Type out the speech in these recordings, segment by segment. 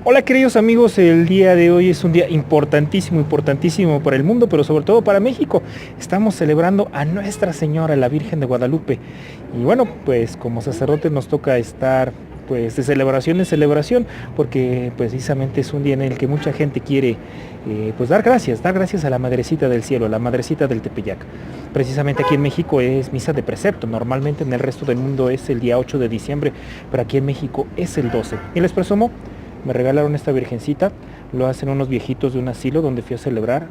Hola queridos amigos, el día de hoy es un día importantísimo para el mundo, pero sobre todo para México. Estamos celebrando a Nuestra Señora, la Virgen de Guadalupe. Y bueno, pues como sacerdotes nos toca estar pues de celebración en celebración, porque precisamente es un día en el que mucha gente quiere pues dar gracias a la Madrecita del Cielo, a la Madrecita del Tepeyac. Precisamente aquí en México es misa de precepto, normalmente en el resto del mundo es el día 8 de diciembre, pero aquí en México es el 12. Y les presumo, me regalaron esta virgencita, lo hacen unos viejitos de un asilo donde fui a celebrar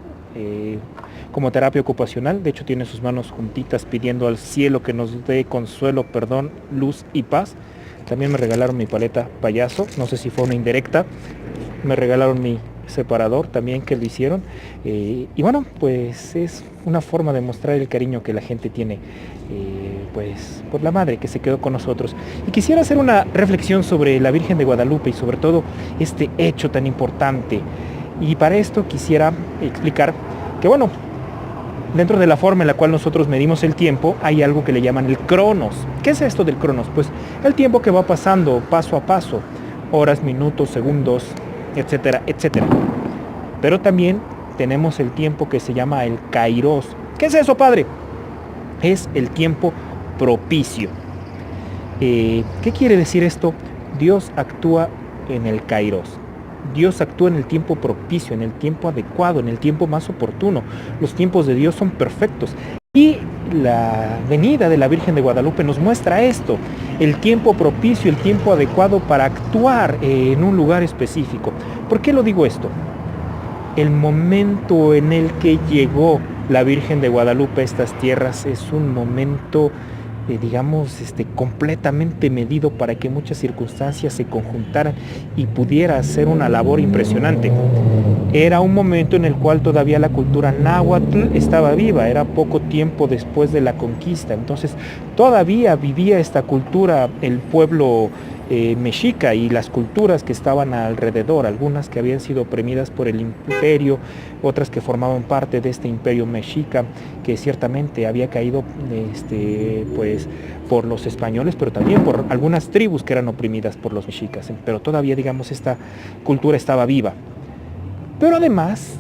como terapia ocupacional. De hecho tiene sus manos juntitas pidiendo al cielo que nos dé consuelo, perdón, luz y paz. También me regalaron mi paleta payaso, no sé si fue una indirecta. Me regalaron mi separador también, que lo hicieron, y bueno, pues es una forma de mostrar el cariño que la gente tiene pues por la madre que se quedó con nosotros. Y quisiera hacer una reflexión sobre la Virgen de Guadalupe y sobre todo este hecho tan importante. Y para esto quisiera explicar que bueno, dentro de la forma en la cual nosotros medimos el tiempo hay algo que le llaman el cronos. ¿Qué es esto del cronos? Pues el tiempo que va pasando paso a paso, horas, minutos, segundos, etcétera, etcétera. Pero también tenemos el tiempo que se llama el kairos. ¿Qué es eso, padre? Es el tiempo propicio. ¿Qué quiere decir esto? Dios actúa en el kairos. Dios actúa en el tiempo propicio, en el tiempo adecuado, en el tiempo más oportuno. Los tiempos de Dios son perfectos. Y la venida de la Virgen de Guadalupe nos muestra esto, el tiempo propicio, el tiempo adecuado para actuar en un lugar específico. ¿Por qué lo digo esto? El momento en el que llegó la Virgen de Guadalupe a estas tierras es un momento, digamos, completamente medido para que muchas circunstancias se conjuntaran y pudiera hacer una labor impresionante. Era un momento en el cual todavía la cultura náhuatl estaba viva, era poco tiempo después de la conquista, entonces todavía vivía esta cultura el pueblo mexica y las culturas que estaban alrededor, algunas que habían sido oprimidas por el imperio, otras que formaban parte de este imperio mexica, que ciertamente había caído pues por los españoles, pero también por algunas tribus que eran oprimidas por los mexicas, pero todavía, digamos, esta cultura estaba viva. Pero además,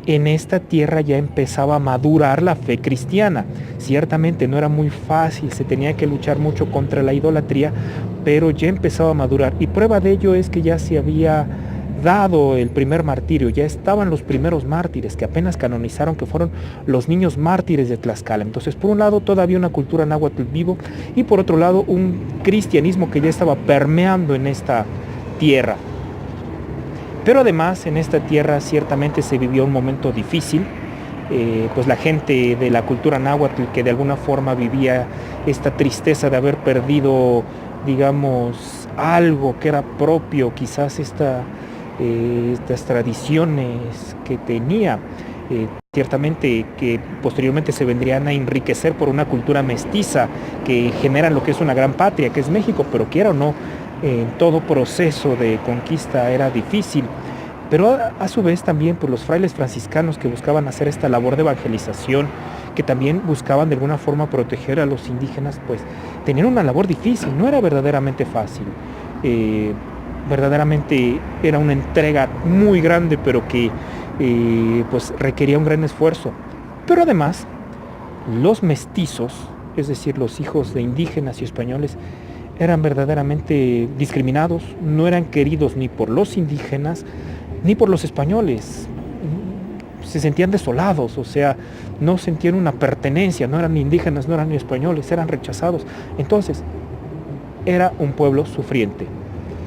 en esta tierra ya empezaba a madurar la fe cristiana. Ciertamente no era muy fácil, se tenía que luchar mucho contra la idolatría, pero ya empezaba a madurar. Y prueba de ello es que ya se había dado el primer martirio, ya estaban los primeros mártires que apenas canonizaron, que fueron los niños mártires de Tlaxcala. Entonces, por un lado, todavía una cultura náhuatl vivo, y por otro lado, un cristianismo que ya estaba permeando en esta tierra. Pero además en esta tierra ciertamente se vivió un momento difícil, pues la gente de la cultura náhuatl que de alguna forma vivía esta tristeza de haber perdido, digamos, algo que era propio, quizás estas tradiciones que tenía, ciertamente que posteriormente se vendrían a enriquecer por una cultura mestiza que generan lo que es una gran patria, que es México, pero quiera o no, todo proceso de conquista era difícil, pero a su vez también por los frailes franciscanos que buscaban hacer esta labor de evangelización, que también buscaban de alguna forma proteger a los indígenas, pues tenían una labor difícil, no era verdaderamente fácil, verdaderamente era una entrega muy grande, pero que pues requería un gran esfuerzo. Pero además, los mestizos, es decir, los hijos de indígenas y españoles, eran verdaderamente discriminados, no eran queridos ni por los indígenas ni por los españoles. Se sentían desolados, o sea, no sentían una pertenencia, no eran ni indígenas, no eran ni españoles, eran rechazados. Entonces, era un pueblo sufriente.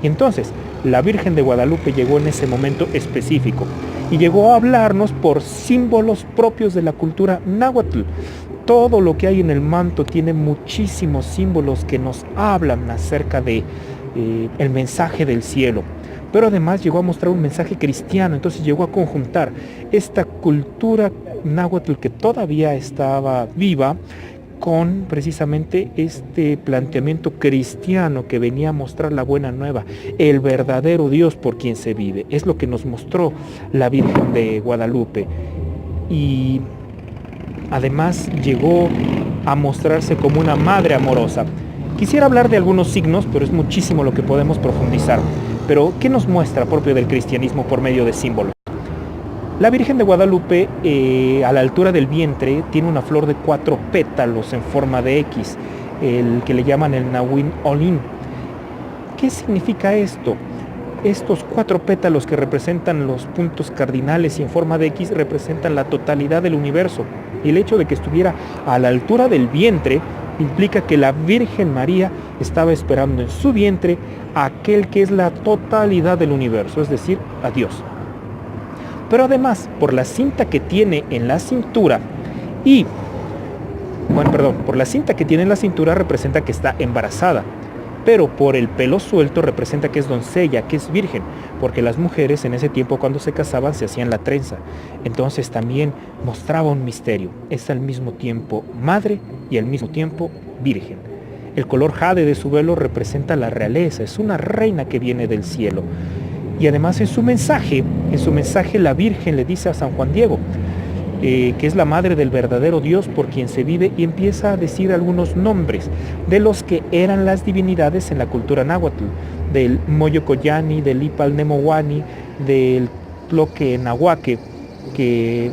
Y entonces, la Virgen de Guadalupe llegó en ese momento específico y llegó a hablarnos por símbolos propios de la cultura náhuatl. Todo lo que hay en el manto tiene muchísimos símbolos que nos hablan acerca de el mensaje del cielo. Pero además llegó a mostrar un mensaje cristiano, entonces llegó a conjuntar esta cultura náhuatl que todavía estaba viva con precisamente este planteamiento cristiano que venía a mostrar la buena nueva, el verdadero Dios por quien se vive. Es lo que nos mostró la Virgen de Guadalupe. Y además llegó a mostrarse como una madre amorosa. Quisiera hablar de algunos signos, pero es muchísimo lo que podemos profundizar. Pero, ¿qué nos muestra propio del cristianismo por medio de símbolos? La Virgen de Guadalupe, a la altura del vientre, tiene una flor de 4 pétalos en forma de X, el que le llaman el Nahuin Olin. ¿Qué significa esto? Estos 4 pétalos que representan los puntos cardinales y en forma de X representan la totalidad del universo. Y el hecho de que estuviera a la altura del vientre implica que la Virgen María estaba esperando en su vientre a aquel que es la totalidad del universo, es decir, a Dios. Pero además, por la cinta que tiene en la cintura por la cinta que tiene en la cintura representa que está embarazada. Pero por el pelo suelto representa que es doncella, que es virgen, porque las mujeres en ese tiempo cuando se casaban se hacían la trenza. Entonces también mostraba un misterio, es al mismo tiempo madre y al mismo tiempo virgen. El color jade de su velo representa la realeza, es una reina que viene del cielo. Y además en su mensaje la Virgen le dice a San Juan Diego, que es la madre del verdadero Dios por quien se vive, y empieza a decir algunos nombres de los que eran las divinidades en la cultura náhuatl, del Moyocoyani, del Ipalnemowani, del Tloque Nahuaque, que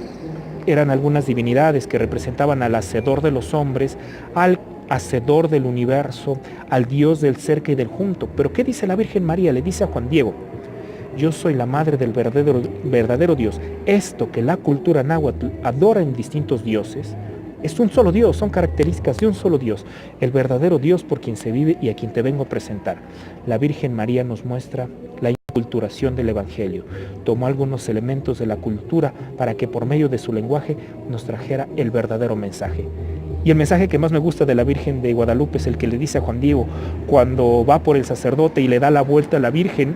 eran algunas divinidades que representaban al hacedor de los hombres, al hacedor del universo, al Dios del cerca y del junto. Pero ¿qué dice la Virgen María? Le dice a Juan Diego, yo soy la madre del verdadero Dios. Esto que la cultura náhuatl adora en distintos dioses, es un solo Dios, son características de un solo Dios, el verdadero Dios por quien se vive y a quien te vengo a presentar. La Virgen María nos muestra la inculturación del Evangelio. Tomó algunos elementos de la cultura para que por medio de su lenguaje nos trajera el verdadero mensaje. Y el mensaje que más me gusta de la Virgen de Guadalupe es el que le dice a Juan Diego cuando va por el sacerdote y le da la vuelta a la Virgen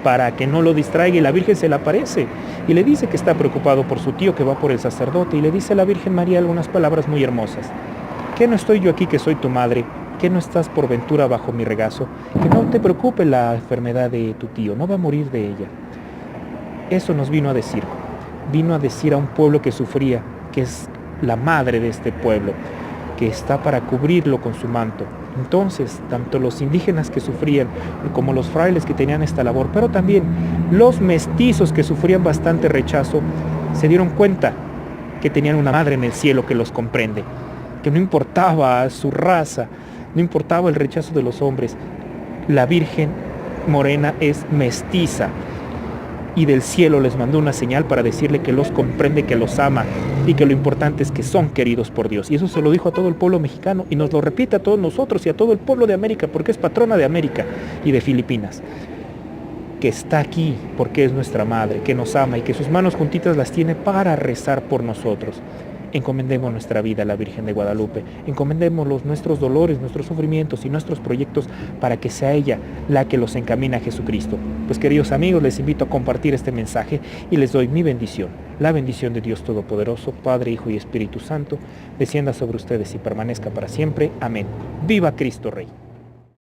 para que no lo distraiga, y la Virgen se le aparece y le dice que está preocupado por su tío que va por el sacerdote, y le dice a la Virgen María algunas palabras muy hermosas. ¿Qué no estoy yo aquí que soy tu madre? ¿Qué no estás por ventura bajo mi regazo? Que no te preocupe la enfermedad de tu tío, no va a morir de ella. Eso nos vino a decir a un pueblo que sufría, que es la madre de este pueblo, que está para cubrirlo con su manto. Entonces, tanto los indígenas que sufrían como los frailes que tenían esta labor, pero también los mestizos que sufrían bastante rechazo, se dieron cuenta que tenían una madre en el cielo que los comprende, que no importaba su raza, no importaba el rechazo de los hombres, la Virgen Morena es mestiza, y del cielo les mandó una señal para decirle que los comprende, que los ama y que lo importante es que son queridos por Dios. Y eso se lo dijo a todo el pueblo mexicano y nos lo repite a todos nosotros y a todo el pueblo de América, porque es patrona de América y de Filipinas, que está aquí porque es nuestra madre, que nos ama y que sus manos juntitas las tiene para rezar por nosotros. Encomendemos nuestra vida a la Virgen de Guadalupe, encomendemos nuestros dolores, nuestros sufrimientos y nuestros proyectos para que sea ella la que los encamina a Jesucristo. Pues queridos amigos, les invito a compartir este mensaje y les doy mi bendición. La bendición de Dios Todopoderoso, Padre, Hijo y Espíritu Santo, descienda sobre ustedes y permanezca para siempre. Amén. ¡Viva Cristo Rey!